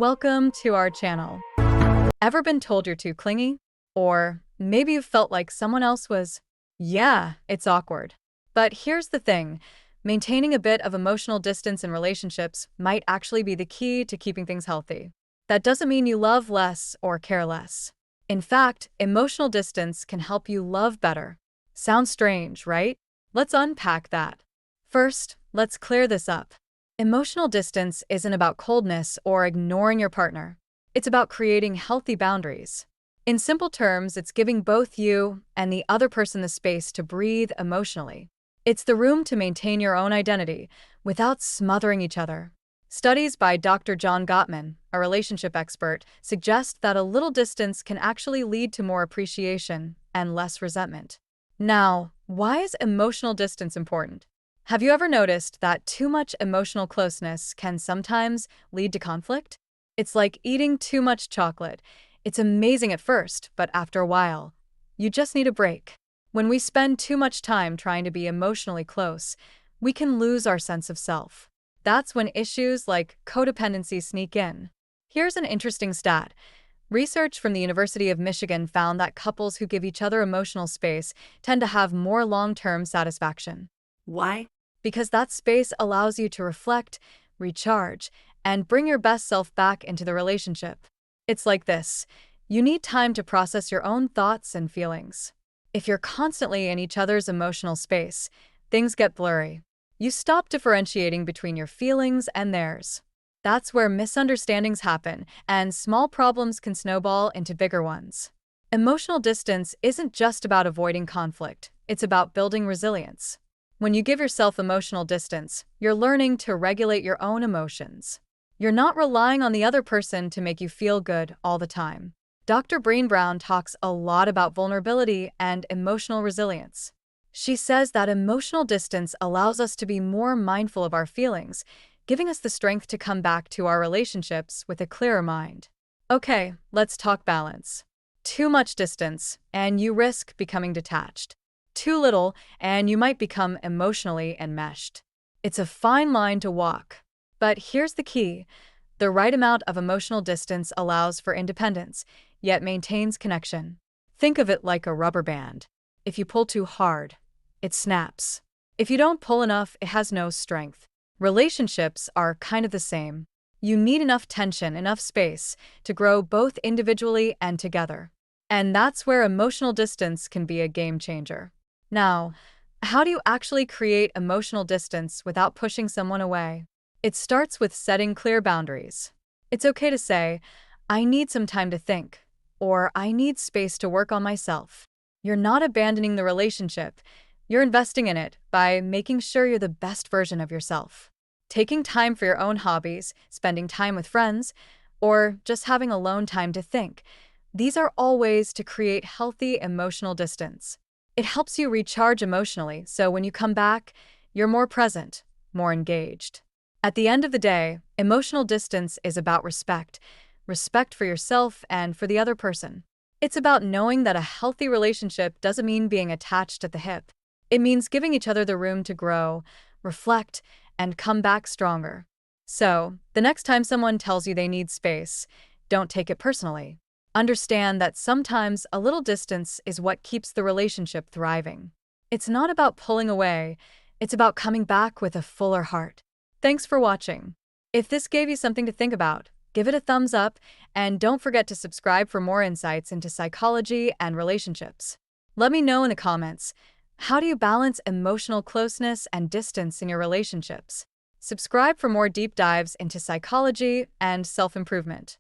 Welcome to our channel. Ever been told you're too clingy? Or maybe you've felt like someone else was? Yeah, it's awkward. But here's the thing. Maintaining a bit of emotional distance in relationships might actually be the key to keeping things healthy. That doesn't mean you love less or care less. In fact, emotional distance can help you love better. Sounds strange, right? Let's unpack that. First, let's clear this up. Emotional distance isn't about coldness or ignoring your partner. It's about creating healthy boundaries. In simple terms, it's giving both you and the other person the space to breathe emotionally. It's the room to maintain your own identity without smothering each other. Studies by Dr. Gottman, a relationship expert, suggest that a little distance can actually lead to more appreciation and less resentment. Now, why is emotional distance important? Have you ever noticed that too much emotional closeness can sometimes lead to conflict? It's like eating too much chocolate. It's amazing at first, but after a while, you just need a break. When we spend too much time trying to be emotionally close, we can lose our sense of self. That's when issues like codependency sneak in. Here's an interesting stat. Research from the University of Michigan found that couples who give each other emotional space tend to have more long-term satisfaction. Why? Because that space allows you to reflect, recharge, and bring your best self back into the relationship. It's like this. You need time to process your own thoughts and feelings. If you're constantly in each other's emotional space, things get blurry. You stop differentiating between your feelings and theirs. That's where misunderstandings happen, and small problems can snowball into bigger ones. Emotional distance isn't just about avoiding conflict, it's about building resilience. When you give yourself emotional distance, you're learning to regulate your own emotions. You're not relying on the other person to make you feel good all the time. Dr. Brené Brown talks a lot about vulnerability and emotional resilience. She says that emotional distance allows us to be more mindful of our feelings, giving us the strength to come back to our relationships with a clearer mind. Okay, let's talk balance. Too much distance, and you risk becoming detached. Too little, and you might become emotionally enmeshed. It's a fine line to walk. But here's the key. The right amount of emotional distance allows for independence, yet maintains connection. Think of it like a rubber band. If you pull too hard, it snaps. If you don't pull enough, it has no strength. Relationships are kind of the same. You need enough tension, enough space to grow both individually and together. And that's where emotional distance can be a game changer. Now, how do you actually create emotional distance without pushing someone away? It starts with setting clear boundaries. It's okay to say, I need some time to think, or I need space to work on myself. You're not abandoning the relationship. You're investing in it by making sure you're the best version of yourself. Taking time for your own hobbies, spending time with friends, or just having alone time to think. These are all ways to create healthy emotional distance. It helps you recharge emotionally, so when you come back, you're more present, more engaged. At the end of the day, emotional distance is about respect. Respect for yourself and for the other person. It's about knowing that a healthy relationship doesn't mean being attached at the hip. It means giving each other the room to grow, reflect, and come back stronger. So, the next time someone tells you they need space, don't take it personally. Understand that sometimes a little distance is what keeps the relationship thriving. It's not about pulling away, it's about coming back with a fuller heart. Thanks for watching. If this gave you something to think about, give it a thumbs up, and don't forget to subscribe for more insights into psychology and relationships. Let me know in the comments, how do you balance emotional closeness and distance in your relationships? Subscribe for more deep dives into psychology and self-improvement.